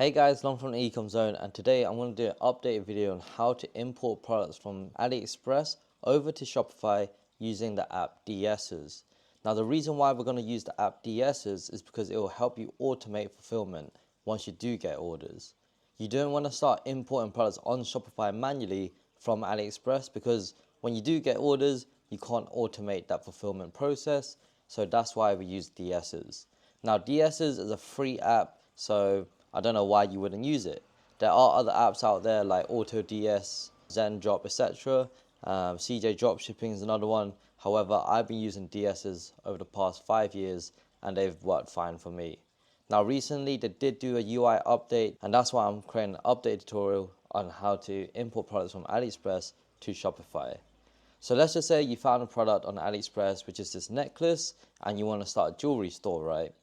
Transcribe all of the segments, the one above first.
Hey guys, Long from the ECOM Zone, and today I'm going to do an updated video on how to import products from AliExpress over to Shopify using the app DSers. Now the reason why we're going to use the app DSers is because it will help you automate fulfillment once you do get orders. You don't want to start importing products on Shopify manually from AliExpress because when you do get orders, you can't automate that fulfillment process. So that's why we use DSers. Now DSers is a free app, so I don't know why you wouldn't use it. There are other apps out there like AutoDS, ZenDrop, etc. CJ Dropshipping is another one. However, I've been using DSers over the past 5 years and they've worked fine for me. Now recently they did do a UI update, and that's why I'm creating an update tutorial on how to import products from AliExpress to Shopify. So let's just say you found a product on AliExpress, which is this necklace, and you want to start a jewelry store, right?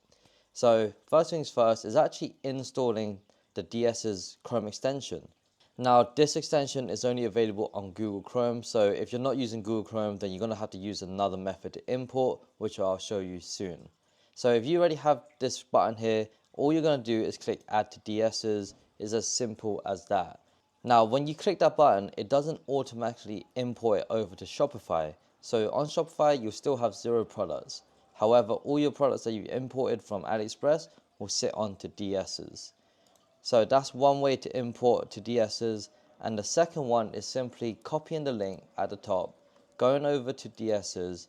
So first things first is actually installing the DS's Chrome extension. Now this extension is only available on Google Chrome, so if you're not using Google Chrome, then you're going to have to use another method to import, which I'll show you soon. So if you already have this button here, all you're going to do is click add to DSers. It's as simple as that. Now when you click that button, it doesn't automatically import it over to Shopify. So on Shopify, you'll still have 0 products. However, all your products that you imported from AliExpress will sit onto DSers. So that's one way to import to DSers. And the second one is simply copying the link at the top, going over to DSers,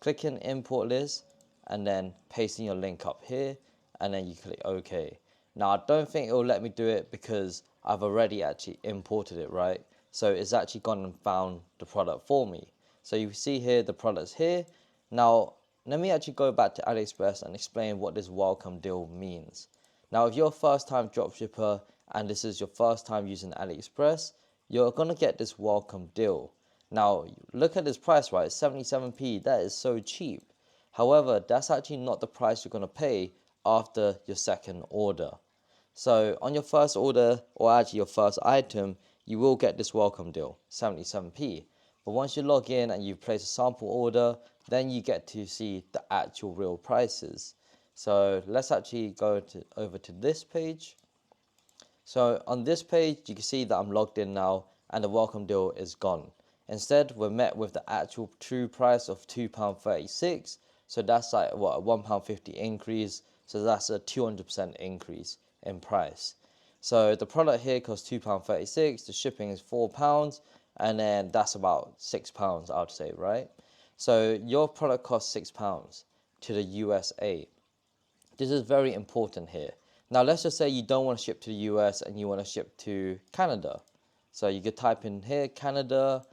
clicking import list, and then pasting your link up here, and then you click OK. Now I don't think it will let me do it because I've already actually imported it, right? So it's actually gone and found the product for me. So you see here the product's here. Now let me actually go back to AliExpress and explain what this welcome deal means. Now if you're a first time dropshipper and this is your first time using AliExpress, you're going to get this welcome deal. Now look at this price, right? 77p. That is so cheap. However, that's actually not the price you're going to pay after your second order. So on your first order, or actually your first item, you will get this welcome deal, 77p. But once you log in and you place a sample order, then you get to see the actual real prices. So let's actually go over to this page. So on this page, you can see that I'm logged in now and the welcome deal is gone. Instead, we're met with the actual true price of £2.36. So that's like what, a £1.50 increase. So that's a 200% increase in price. So the product here costs £2.36. The shipping is £4, and then that's about £6, I would say, right? So your product costs £6 to the USA. This is very important here. Now let's just say you don't want to ship to the US and you want to ship to Canada. So you could type in here Canada,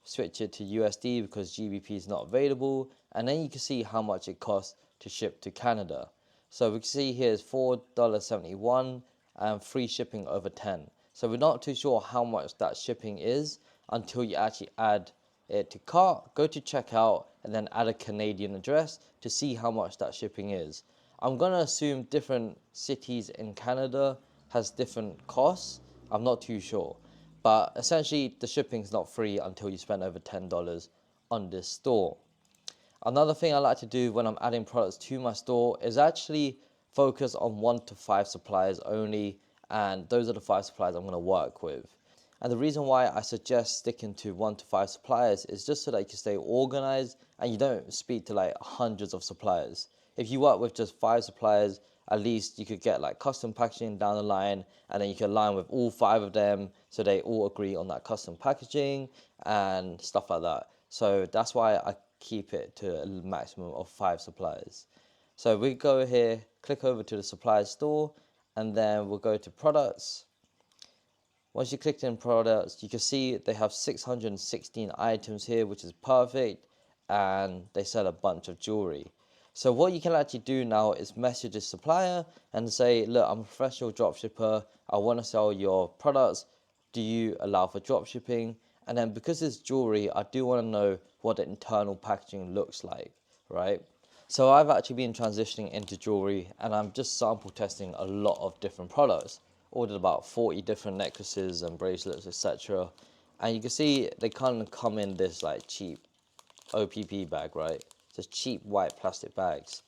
switch it to USD because GBP is not available, and then you can see how much it costs to ship to Canada. So we can see here is $4.71 and free shipping over 10. So we're not too sure how much that shipping is until you actually add it to cart, go to checkout, and then add a Canadian address to see how much that shipping is. I'm going to assume different cities in Canada has different costs. I'm not too sure. But essentially, the shipping is not free until you spend over $10 on this store. Another thing I like to do when I'm adding products to my store is actually focus on 1 to 5 suppliers only. And those are the 5 suppliers I'm going to work with. And the reason why I suggest sticking to 1 to 5 suppliers is just so that you can stay organized and you don't speak to like hundreds of suppliers. If you work with just 5 suppliers, at least you could get like custom packaging down the line, and then you can align with all 5 of them so they all agree on that custom packaging and stuff like that. So that's why I keep it to a maximum of 5 suppliers. So we go here, click over to the supplier store, and then we'll go to products. Once you click in products, you can see they have 616 items here, which is perfect, and they sell a bunch of jewelry. So what you can actually do now is message a supplier and say, look, I'm a professional dropshipper. I want to sell your products. Do you allow for dropshipping? And then because it's jewelry, I do want to know what the internal packaging looks like, right? So I've actually been transitioning into jewelry and I'm just sample testing a lot of different products. Ordered about 40 different necklaces and bracelets, etc. And you can see they kind of come in this like cheap OPP bag, right? Just cheap white plastic bags.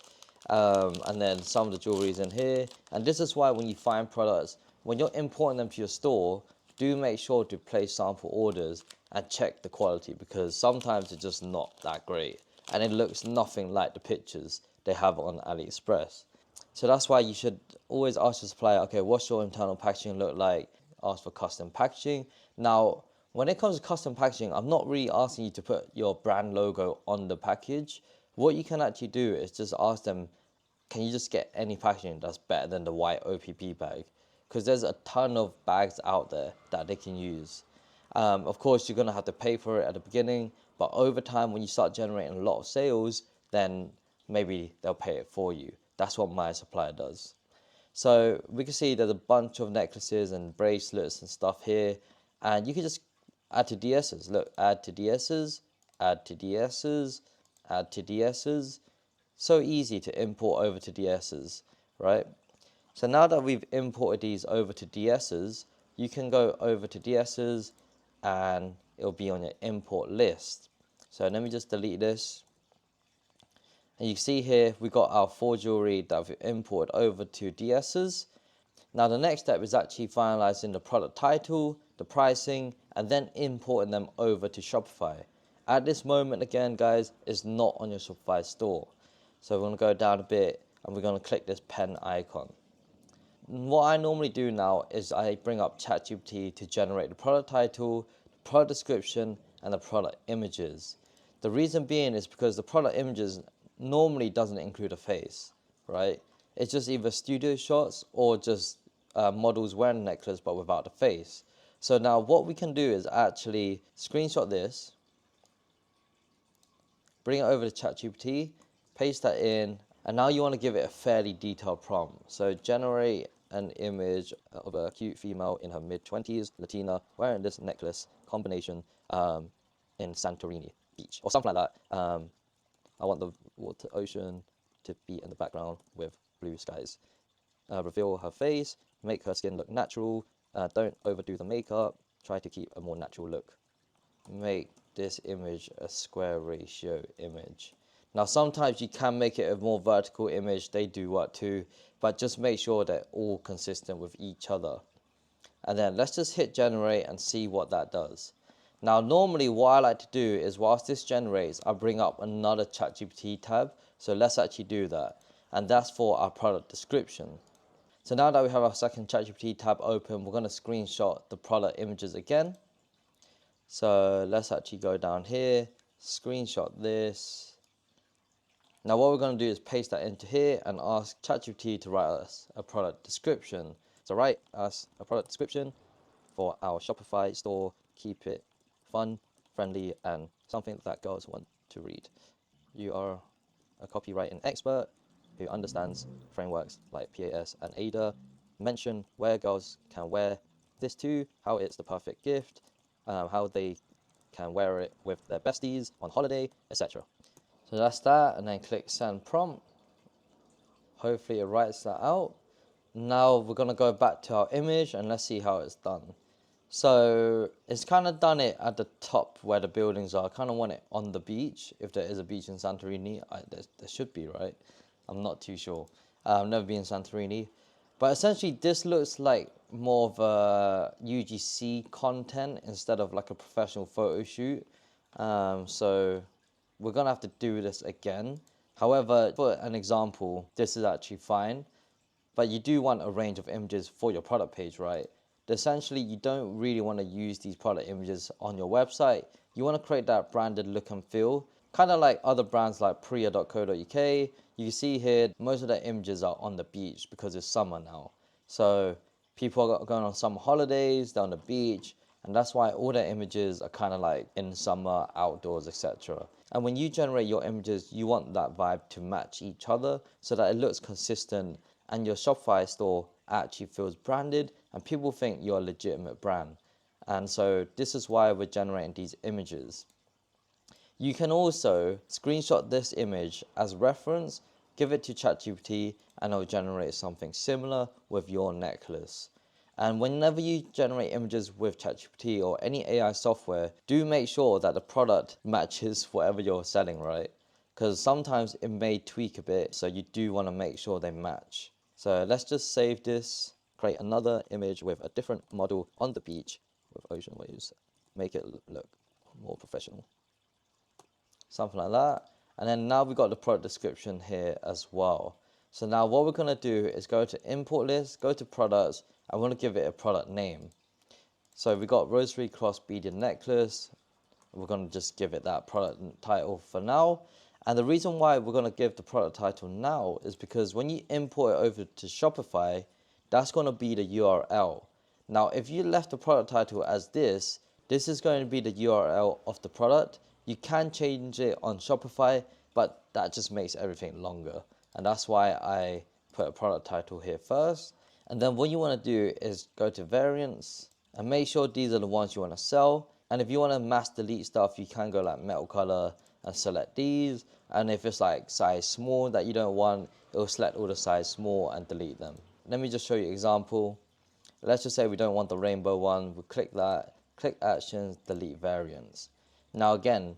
and then some of the jewelry is in here. And this is why when you find products, when you're importing them to your store, do make sure to place sample orders and check the quality, because sometimes it's just not that great and it looks nothing like the pictures they have on AliExpress. So that's why you should always ask your supplier, okay, what's your internal packaging look like? Ask for custom packaging. Now, when it comes to custom packaging, I'm not really asking you to put your brand logo on the package. What you can actually do is just ask them, can you just get any packaging that's better than the white OPP bag? Because there's a ton of bags out there that they can use. Of course, you're going to have to pay for it at the beginning, but over time, when you start generating a lot of sales, then maybe they'll pay it for you. That's what my supplier does. So we can see there's a bunch of necklaces and bracelets and stuff here, and you can just add to DSers. Look, add to DSers, add to DSers, add to DSers. So easy to import over to DSers, right? So now that we've imported these over to DSers, you can go over to DSers and it'll be on your import list. So let me just delete this. And you see here, we got our 4 jewelry that we've imported over to DSers. Now the next step is actually finalizing the product title, the pricing, and then importing them over to Shopify. At this moment, again, guys, it's not on your Shopify store. So we're going to go down a bit and we're going to click this pen icon. What I normally do now is I bring up ChatGPT to generate the product title, the product description, and the product images. The reason being is because the product images normally doesn't include a face, right? It's just either studio shots or just models wearing a necklace but without the face. So now what we can do is actually screenshot this, bring it over to ChatGPT, paste that in, and now you want to give it a fairly detailed prompt. So generate an image of a cute female in her mid-20s, Latina, wearing this necklace combination in Santorini beach, or something like that. I want the water ocean to be in the background with blue skies. Reveal her face, make her skin look natural, don't overdo the makeup, try to keep a more natural look. Make this image a square ratio image. Now sometimes you can make it a more vertical image, they do work too, but just make sure they're all consistent with each other. And then let's just hit generate and see what that does. Now normally what I like to do is whilst this generates, I bring up another ChatGPT tab. So let's actually do that. And that's for our product description. So now that we have our second ChatGPT tab open, we're going to screenshot the product images again. So let's actually go down here, screenshot this. Now what we're going to do is paste that into here and ask ChatGPT to write us a product description. So write us a product description for our Shopify store. Keep it fun, friendly, and something that girls want to read. You are a copywriting expert who understands frameworks like PAS and ADA. Mention where girls can wear this to, how it's the perfect gift, how they can wear it with their besties on holiday, etc. So that's that, and then click send prompt. Hopefully it writes that out. Now we're going to go back to our image and let's see how it's done. So it's kind of done it at the top where the buildings are. I kind of want it on the beach. If there is a beach in Santorini, there should be, right? I'm not too sure. I've never been in Santorini. But essentially this looks like more of a UGC content instead of like a professional photo shoot. So we're going to have to do this again. However, for an example, this is actually fine. But you do want a range of images for your product page, right? Essentially, you don't really want to use these product images on your website. You want to create that branded look and feel, kind of like other brands like priya.co.uk. You can see here, most of the images are on the beach because it's summer now. So people are going on summer holidays, they're on the beach, and that's why all their images are kind of like in summer, outdoors, etc. And when you generate your images, you want that vibe to match each other so that it looks consistent and your Shopify store actually feels branded and people think you're a legitimate brand. And so this is why we're generating these images. You can also screenshot this image as reference, give it to ChatGPT, and it'll generate something similar with your necklace. And whenever you generate images with ChatGPT or any AI software, do make sure that the product matches whatever you're selling, right? because sometimes it may tweak a bit, so you do want to make sure they match. So let's just save this, create another image with a different model on the beach with ocean waves, make it look more professional, something like that. And then now we've got the product description here as well. So now what we're going to do is go to import list, go to products, I want to give it a product name. So we got rosary cross beaded necklace. We're going to just give it that product title for now. And the reason why we're going to give the product title now is because when you import it over to Shopify, that's going to be the URL. Now, if you left the product title as this is going to be the URL of the product. You can change it on Shopify, but that just makes everything longer. And that's why I put a product title here first. And then what you want to do is go to variants and make sure these are the ones you want to sell. And if you want to mass delete stuff, you can go like metal color and select these. And if it's like size small that you don't want, it'll select all the size small and delete them. Let me just show you an example. Let's just say we don't want the rainbow one. We'll click that, click actions, delete variants. Now again,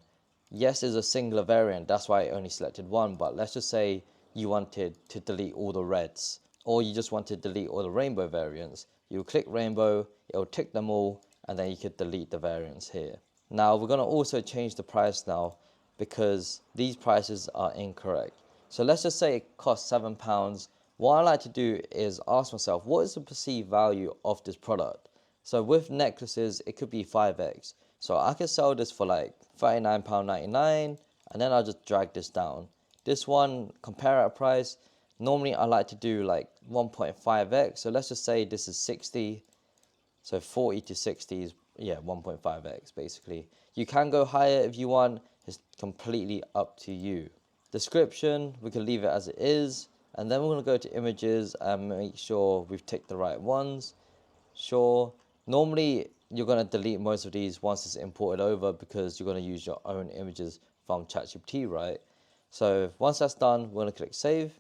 yes, it's a singular variant. That's why I only selected one. But let's just say you wanted to delete all the reds, or you just want to delete all the rainbow variants. You click rainbow, it'll tick them all, and then you could delete the variants here. Now we're going to also change the price now because these prices are incorrect. So let's just say it costs £7. What I like to do is ask myself, what is the perceived value of this product? So with necklaces, it could be 5x. So I could sell this for like £39.99, and then I'll just drag this down. This one, compare at price, normally I like to do like 1.5x. So let's just say this is 60. So 40 to 60 is, 1.5x basically. You can go higher if you want. It's completely up to you. Description, we can leave it as it is. And then we're going to go to images and make sure we've ticked the right ones. Sure. Normally, you're going to delete most of these once it's imported over because you're going to use your own images from ChatGPT, right? So once that's done, we're going to click save.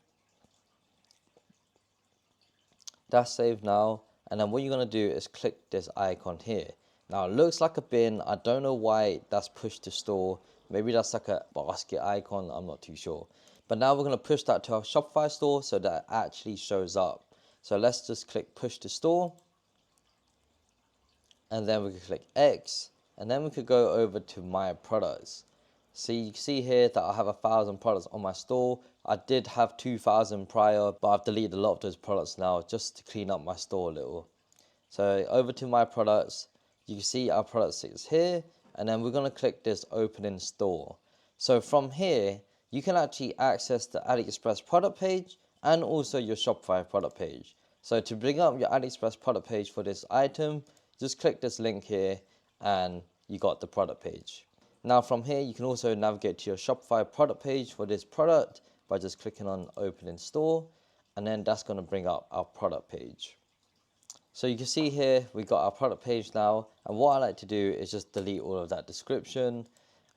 That's saved now. And then what you're going to do is click this icon here. Now it looks like a bin. I don't know why that's push to store. Maybe that's like a basket icon. I'm not too sure. But now we're going to push that to our Shopify store so that it actually shows up. So let's just click push to store. And then we can click X. And then we could go over to my products. So you can see here that I have 1,000 products on my store. I did have 2,000 prior, but I've deleted a lot of those products now just to clean up my store a little. So over to my products, you can see our product sits here, and then we're going to click this open in store. So from here, you can actually access the AliExpress product page and also your Shopify product page. So to bring up your AliExpress product page for this item, just click this link here and you got the product page. Now from here, you can also navigate to your Shopify product page for this product by just clicking on open in store, and then that's going to bring up our product page. So you can see here, we got our product page now, and what I like to do is just delete all of that description,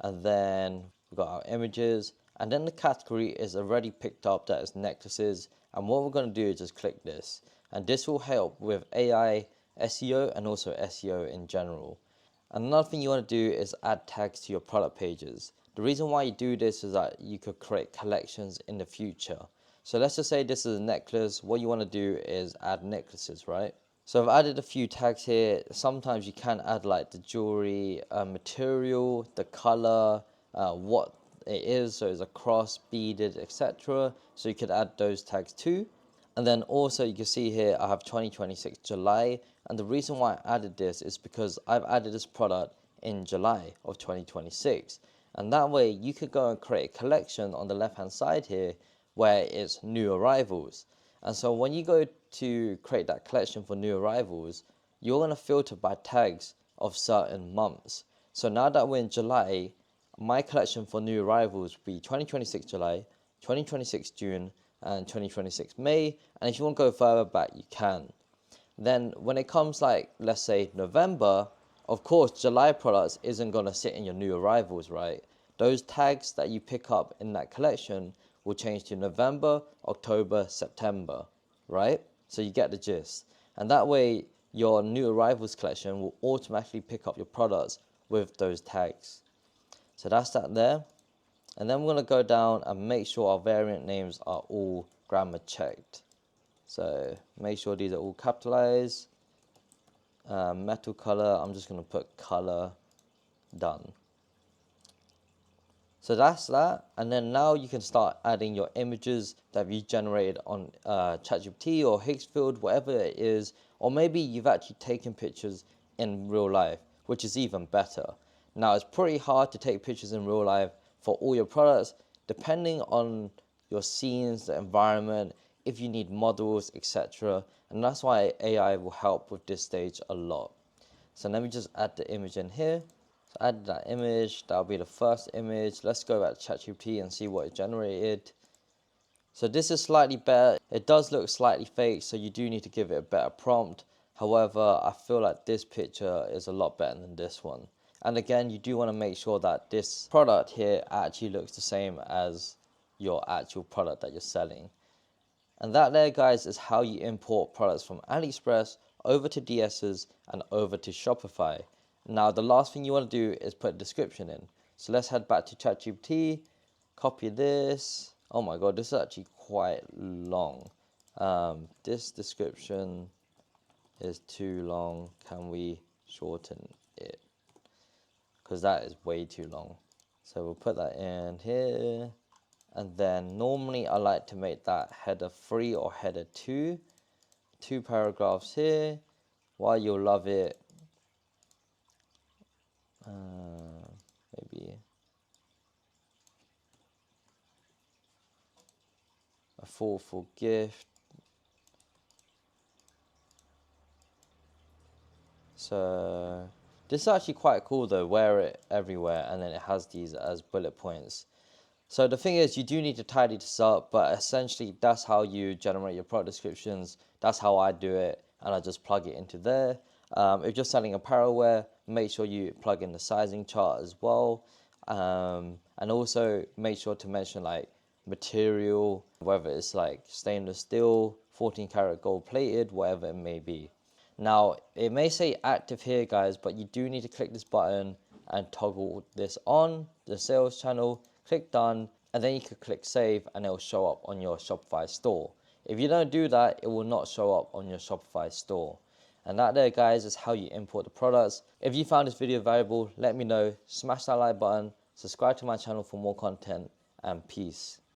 and then we've got our images, and then the category is already picked up that is necklaces, and what we're going to do is just click this, and this will help with AI, SEO, and also SEO in general. Another thing you want to do is add tags to your product pages. The reason why you do this is that you could create collections in the future. So let's just say this is a necklace. What you want to do is add necklaces, right? So I've added a few tags here. Sometimes you can add like the jewelry material, the color, what it is. So it's a cross, beaded, etc. So you could add those tags too. And then also you can see here I have 2026 July, and the reason why I added this is because I've added this product in July of 2026, and that way you could go and create a collection on the left hand side here where it's new arrivals. And so when you go to create that collection for new arrivals, you're going to filter by tags of certain months. So now that we're in July, my collection for new arrivals will be 2026 July, 2026 June, and 2026 May, and if you want to go further back, you can. Then when it comes like, let's say November, of course July products isn't going to sit in your new arrivals, right? Those tags that you pick up in that collection will change to November, October, September, right? So you get the gist. And that way your new arrivals collection will automatically pick up your products with those tags. So that's that there. And then we're going to go down and make sure our variant names are all grammar checked. So make sure these are all capitalized. Metal color, I'm just going to put color, done. So that's that, and then now you can start adding your images that you generated on ChatGPT or Higgsfield, whatever it is, or maybe you've actually taken pictures in real life, which is even better. Now it's pretty hard to take pictures in real life for all your products, depending on your scenes, the environment, if you need models, etc. And that's why AI will help with this stage a lot. So let me just add the image in here. So add that image, that'll be the first image. Let's go back to ChatGPT and see what it generated. So this is slightly better. It does look slightly fake, so you do need to give it a better prompt. However, I feel like this picture is a lot better than this one. And again, you do want to make sure that this product here actually looks the same as your actual product that you're selling. And that there, guys, is how you import products from AliExpress over to DSers and over to Shopify. Now, the last thing you want to do is put a description in. So let's head back to ChatGPT, copy this. Oh my God, this is actually quite long. This description is too long. Can we shorten it? Because that is way too long. So we'll put that in here. And then normally I like to make that header 3 or header 2. 2 paragraphs here. Why you'll love it. Maybe a thoughtful gift. So this is actually quite cool though. Wear it everywhere, and then it has these as bullet points. So the thing is, you do need to tidy this up, but essentially that's how you generate your product descriptions. That's how I do it, and I just plug it into there. If you're selling apparel wear, make sure you plug in the sizing chart as well. And also make sure to mention like material, whether it's like stainless steel, 14 karat gold plated, whatever it may be. Now, it may say active here, guys, but you do need to click this button and toggle this on, the sales channel, click done, and then you can click save and it will show up on your Shopify store. If you don't do that, it will not show up on your Shopify store. And that there, guys, is how you import the products. If you found this video valuable, let me know. Smash that like button, subscribe to my channel for more content, and peace.